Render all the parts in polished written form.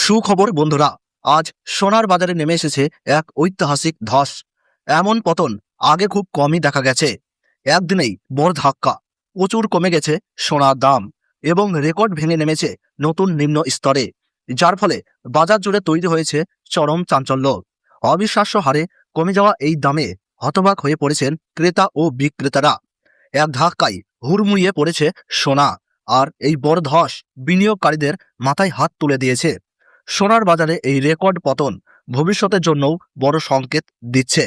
সুখবর বন্ধুরা, আজ সোনার বাজারে নেমে এসেছে এক ঐতিহাসিক ধস। এমন পতন আগে খুব কমই দেখা গেছে। একদিনেই বড় ধাক্কা, প্রচুর কমে গেছে সোনার দাম এবং রেকর্ড ভেঙে নেমেছে নতুন নিম্ন স্তরে, যার ফলে বাজার জুড়ে তৈরি হয়েছে চরম চাঞ্চল্য। অবিশ্বাস্য হারে কমে যাওয়া এই দামে হতবাক হয়ে পড়েছেন ক্রেতা ও বিক্রেতারা। এক ধাক্কায় হুড়মুড়িয়ে পড়েছে সোনা, আর এই বড় ধস বিনিয়োগকারীদের মাথায় হাত তুলে দিয়েছে। সোনার বাজারে এই রেকর্ড পতন ভবিষ্যতের জন্যও বড় সংকেত দিচ্ছে।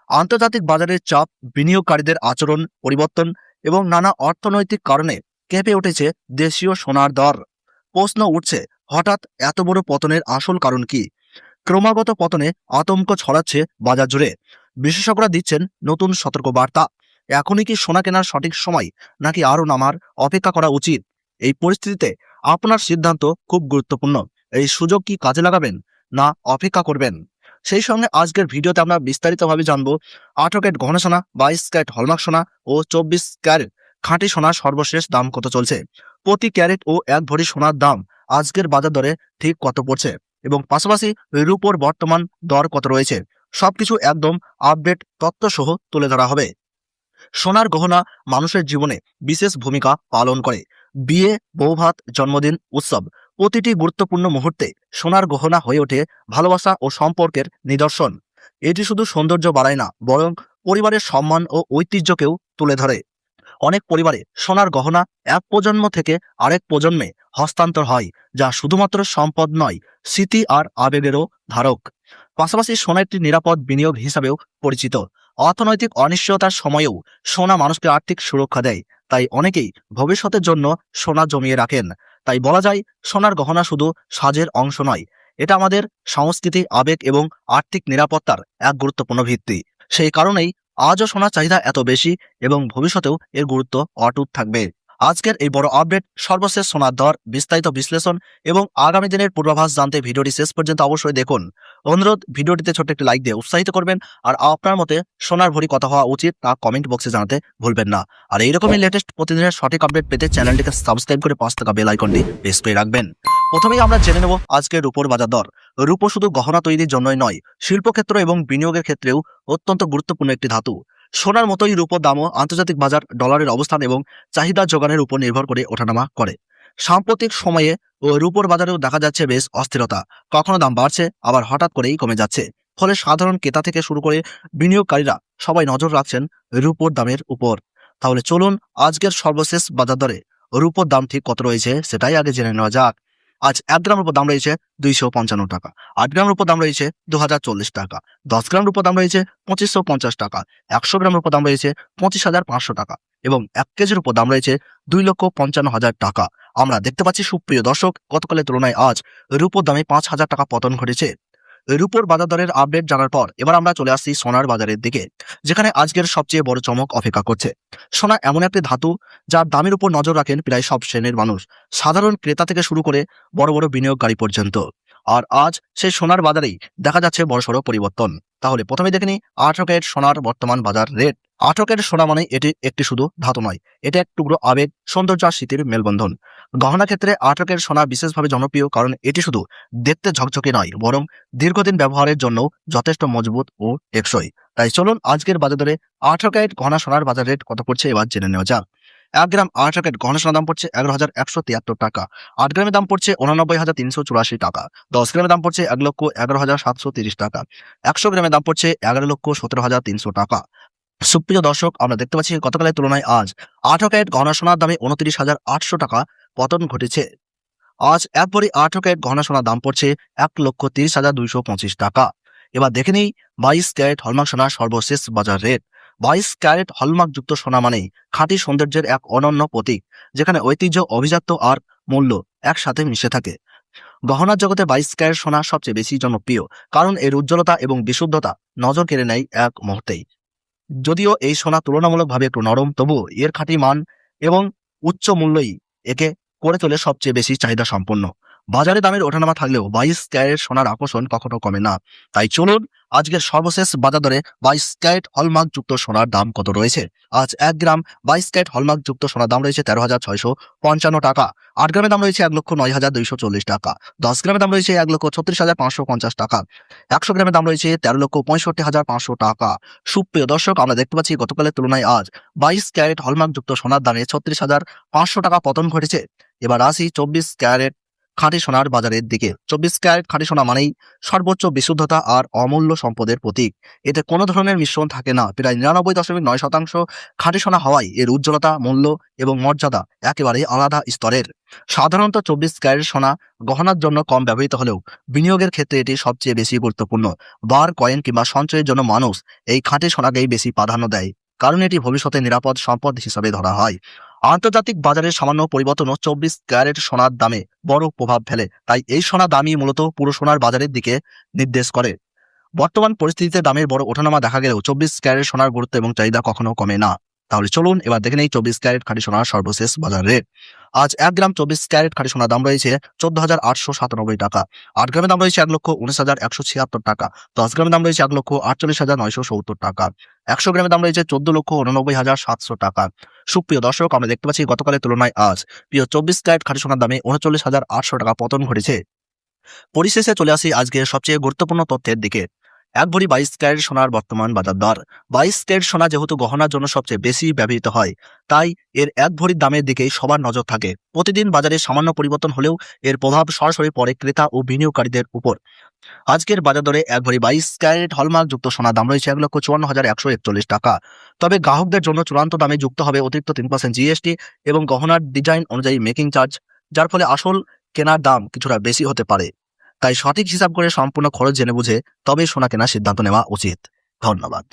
আন্তর্জাতিক বাজারের চাপ, বিনিয়োগকারীদের আচরণ পরিবর্তন এবং নানা অর্থনৈতিক কারণে কেঁপে উঠেছে দেশীয় সোনার দর। প্রশ্ন উঠছে, হঠাৎ এত বড় পতনের আসল কারণ কি? ক্রমাগত পতনে আতঙ্ক ছড়াচ্ছে বাজার জুড়ে। বিশেষজ্ঞরা দিচ্ছেন নতুন সতর্কবার্তা। এখনই কি সোনা কেনার সঠিক সময়, নাকি আরও নামার অপেক্ষা করা উচিত? এই পরিস্থিতিতে আপনার সিদ্ধান্ত খুব গুরুত্বপূর্ণ। এই সুযোগ কি কাজে লাগাবেন, না অপেক্ষা করবেন? সেই সঙ্গে আজকের ভিডিওতে আমরা বিস্তারিতভাবে জানবো 18 ক্যারেট গহনা সোনা, 22 ক্যারেট হলমার্ক সোনা ও 24 ক্যারেট খাঁটি সোনার সর্বশেষ দাম কত চলছে, প্রতি ক্যারেট ও 1 ভরি সোনার দাম আজকের বাজার দরে ঠিক কত পড়ছে, এবং পাশাপাশি রূপোর বর্তমান দর কত রয়েছে, সবকিছু একদম আপডেট তথ্য সহ তুলে ধরা হবে। সোনার গহনা মানুষের জীবনে বিশেষ ভূমিকা পালন করে। বিয়ে, বৌভাত, জন্মদিন, উৎসব, প্রতিটি গুরুত্বপূর্ণ মুহূর্তে সোনার গহনা হয়ে ওঠে ভালোবাসা ও সম্পর্কের নিদর্শন। এটি শুধু সৌন্দর্য বাড়ায় না, বরং পরিবারের সম্মান ও ঐতিহ্যকেও তুলে ধরে। অনেক পরিবারে সোনার গহনা এক প্রজন্ম থেকে আরেক প্রজন্মে হস্তান্তর হয়, যা শুধুমাত্র সম্পদ নয়, স্মৃতি আর আবেগেরও ধারক। পাশাপাশি সোনা একটি নিরাপদ বিনিয়োগ হিসাবেও পরিচিত। অর্থনৈতিক অনিশ্চয়তার সময়েও সোনা মানুষকে আর্থিক সুরক্ষা দেয়, তাই অনেকেই ভবিষ্যতের জন্য সোনা জমিয়ে রাখেন। তাই বলা যায়, সোনার গহনা শুধু সাজের অংশ নয়, এটা আমাদের সংস্কৃতি, আবেগ এবং আর্থিক নিরাপত্তার এক গুরুত্বপূর্ণ ভিত্তি। সেই কারণেই আজও সোনার চাহিদা এত বেশি এবং ভবিষ্যতেও এর গুরুত্ব অটুট থাকবে। আজকের এই বড় আপডেট, সর্বশেষ সোনার দর, বিস্তারিত বিশ্লেষণ এবং আগামী দিনের পূর্বাভাস জানতে ভিডিওটি শেষ পর্যন্ত অবশ্যই দেখুন। অনুরোধ, ভিডিওটিতে ছোট্ট একটি লাইক দিয়ে উৎসাহিত করবেন, আর আপনার মতে সোনার ভরি কত হওয়া উচিত তা কমেন্ট বক্সে জানাতে ভুলবেন না। আর এইরকমই লেটেস্ট প্রতিদিনের সঠিক আপডেট পেতে চ্যানেলটিকে সাবস্ক্রাইব করে পাশে থাকা বেল আইকনটি প্রেস করে রাখবেন। প্রথমেই আমরা জেনে নেব আজকের রূপোর বাজার দর। রূপো শুধু গহনা তৈরির জন্যই নয়, শিল্পক্ষেত্র এবং বিনিয়োগের ক্ষেত্রেও অত্যন্ত গুরুত্বপূর্ণ একটি ধাতু। সোনার মতোই রূপোর দামও আন্তর্জাতিক বাজার, ডলারের অবস্থান এবং চাহিদা যোগানের উপর নির্ভর করে ওঠানামা করে। সাম্প্রতিক সময়ে রূপোর বাজারেও দেখা যাচ্ছে বেশ অস্থিরতা। কখনো দাম বাড়ছে, আবার হঠাৎ করেই কমে যাচ্ছে। ফলে সাধারণ ক্রেতা থেকে শুরু করে বিনিয়োগকারীরা সবাই নজর রাখছেন রূপোর দামের উপর। তাহলে চলুন আজকের সর্বশেষ বাজার দরে রূপোর দাম ঠিক কত রয়েছে সেটাই আগে জেনে নেওয়া যাক। আজ 1 গ্রাম রূপোর দাম রয়েছে 255 টাকা, 8 গ্রাম রূপোর দাম রয়েছে 2040 টাকা, 10 গ্রাম রূপোর দাম রয়েছে 2550 টাকা, 100 গ্রাম রূপোর দাম রয়েছে 25,500 টাকা এবং 1 কেজির উপর দাম রয়েছে 2,55,000 টাকা। আমরা দেখতে পাচ্ছি সুপ্রিয় দর্শক, গতকালের তুলনায় আজ রূপোর দামে 5,000 টাকা পতন ঘটেছে। রূপোর বাজার দরের আপডেট জানার পর এবার আমরা চলে আসছি সোনার বাজারের দিকে, যেখানে আজকের সবচেয়ে বড় চমক অপেক্ষা করছে। সোনা এমন একটি ধাতু যার দামের উপর নজর রাখেন প্রায় সব শ্রেণীর মানুষ, সাধারণ ক্রেতা থেকে শুরু করে বড় বড় বিনিয়োগকারী পর্যন্ত। আর আজ সেই সোনার বাজারেই দেখা যাচ্ছে বড়সড় পরিবর্তন। তাহলে প্রথমে দেখে নিই 18 ক্যারেট সোনার বর্তমান বাজার রেট। 18 ক্যারেট সোনা মানে এটি একটি শুধু ধাতু নয়, এটা এক টুকরো আবেগ, সৌন্দর্য আর স্মৃতির মেলবন্ধন। গহনা ক্ষেত্রে 18 ক্যারেট সোনা বিশেষভাবে জনপ্রিয়, কারণ এটি শুধু দেখতে ঝকঝকে নয়, বরং দীর্ঘদিন ব্যবহারের জন্য যথেষ্ট মজবুত ও টেকসই। তাই চলুন আজকের বাজার দরে 18 ক্যারেট গহনা সোনার বাজার রেট কত পড়ছে এবার জেনে নেওয়া যাক। 1 গ্রাম 18 ক্যারেট গহনা সোনার দাম পড়ছে 11,173 টাকা, 8 গ্রামের দাম পড়ছে 89,384 টাকা, 10 গ্রামের দাম পড়ছে 1,11,730 টাকা, 100 গ্রামের দাম পড়ছে 11,17,300 টাকা। সুপ্রিয় দর্শক, আমরা দেখতে পাচ্ছি গতকালের তুলনায় আজ 18 ক্যারেট গহনা সোনার দামে 29,800 টাকা পতন ঘটেছে। আজ 1 ভরি 18 ক্যারেট গহনা সোনার দাম পড়ছে 1,30,225 টাকা। এবার দেখে নেই 22 ক্যারেট হলমার্ক সোনার সর্বশেষ বাজার রেট। 22 ক্যারেট হলমার্ক যুক্ত সোনা মানেই খাঁটি সৌন্দর্যের এক অনন্য প্রতীক, যেখানে ঐতিহ্য, অভিজাত্য আর মূল্য একসাথে মিশে থাকে। গহনার জগতে 22 ক্যারেট সোনা সবচেয়ে বেশি জনপ্রিয়, কারণ এর উজ্জ্বলতা এবং বিশুদ্ধতা নজর কেড়ে নেয় এক মুহূর্তেই। যদিও এই সোনা তুলনামূলকভাবে একটু নরম, তবুও এর খাঁটি মান এবং উচ্চ মূল্যই একে করে তোলে সবচেয়ে বেশি চাহিদা সম্পন্ন। বাজারে দামের ওঠানামা থাকলেও 22 ক্যারেট সোনার আকর্ষণ কখনো কমে না। তাই চলুন আজকের সর্বশেষ বাজার দরে 22 ক্যারেট হলমার্ক যুক্ত সোনার দাম কত রয়েছে। আজ 1 গ্রাম 22 ক্যারেট হলমার্ক যুক্ত সোনার দাম রয়েছে 13,655 টাকা। 8 গ্রামের দাম রয়েছে 1,09,240 টাকা। 10 গ্রামের দাম রয়েছে 1,36,550 টাকা। 100 গ্রামের দাম রয়েছে 13,65,500 টাকা। সুপ্রিয় দর্শক, আমরা দেখতে পাচ্ছি গতকালের তুলনায় আজ 22 ক্যারেট হলমার্ক যুক্ত সোনার দামে 36,500 টাকা পতন ঘটেছে। এবার আসি 24 ক্যারেট খাঁটি সোনার বাজারের দিকে। 24 ক্যারেট খাঁটি সোনা মানেই সর্বোচ্চ বিশুদ্ধতা আর অমূল্য সম্পদের প্রতীক। এতে কোনো ধরনের মিশ্রণ থাকে না। প্রায় 99.9% খাঁটি সোনা হওয়ায় এর উজ্জ্বলতা, মূল্য এবং মর্যাদা একেবারে আলাদা স্তরের। সাধারণত 24 ক্যারেট সোনা গহনার জন্য কম ব্যবহৃত হলেও বিনিয়োগের ক্ষেত্রে এটি সবচেয়ে বেশি গুরুত্বপূর্ণ। বার, কয়েন কিংবা সঞ্চয়ের জন্য মানুষ এই খাঁটি সোনাকেই বেশি প্রাধান্য দেয়, কারণ এটি ভবিষ্যতে নিরাপদ সম্পদ হিসাবে ধরা হয়। আন্তর্জাতিক বাজারের সামান্য পরিবর্তনও 24 ক্যারেট সোনার দামে বড় প্রভাব ফেলে। তাই এই সোনা দামই মূলত পুরো সোনার বাজারের দিকে নির্দেশ করে। বর্তমান পরিস্থিতিতে দামের বড় ওঠানামা দেখা গেলেও 24 ক্যারেট সোনার গুরুত্ব এবং চাহিদা কখনো কমে না। তাহলে চলুন এবার দেখে নেই 24 ক্যারেট খাঁটি সোনার সর্বশেষ বাজার রেট। আজ 1 গ্রাম 24 ক্যারেট খাঁটি সোনার দাম রয়েছে 14,897 টাকা। 8 গ্রামের দাম রয়েছে 1,19,176 টাকা। 10 গ্রামের দাম রয়েছে 1,48,970 টাকা। 100 গ্রামের দাম রয়েছে 14,89,700 টাকা। সুপ্রিয় দর্শক, আমরা দেখতে পাচ্ছি গতকালের তুলনায় আজ প্রিয় 24 ক্যারেট খাঁটি সোনার দামে 39,800 টাকা পতন ঘটেছে। পরিশেষে চলে আসি আজকের সবচেয়ে গুরুত্বপূর্ণ তথ্যের দিকে। 1 ভরি 22 ক্যারেট সোনার বর্তমান বাজার দর। 22 ক্যারেট সোনা যেহেতু গহনার জন্য সবচেয়ে বেশি ব্যবহৃত হয়, তাই এর 1 ভরির দামের দিকেই সবার নজর থাকে। প্রতিদিন বাজারে সামান্য পরিবর্তন হলেও এর প্রভাব সরাসরি পড়ে ক্রেতা ও বিনিয়োগকারীদের উপর। আজকের বাজার দরে 1 ভরি 22 ক্যারেট হলমার্ক যুক্ত সোনার দাম রয়েছে 1,54,141 টাকা। তবে গ্রাহকদের জন্য চূড়ান্ত দামে যুক্ত হবে অতিরিক্ত 3% জিএসটি এবং গহনার ডিজাইন অনুযায়ী মেকিং চার্জ, যার ফলে আসল কেনার দাম কিছুটা বেশি হতে পারে। তাই সঠিক হিসাব করে সম্পূর্ণ খরচ জেনে বুঝে তবেই সোনা কেনার সিদ্ধান্ত নেওয়া উচিত। ধন্যবাদ।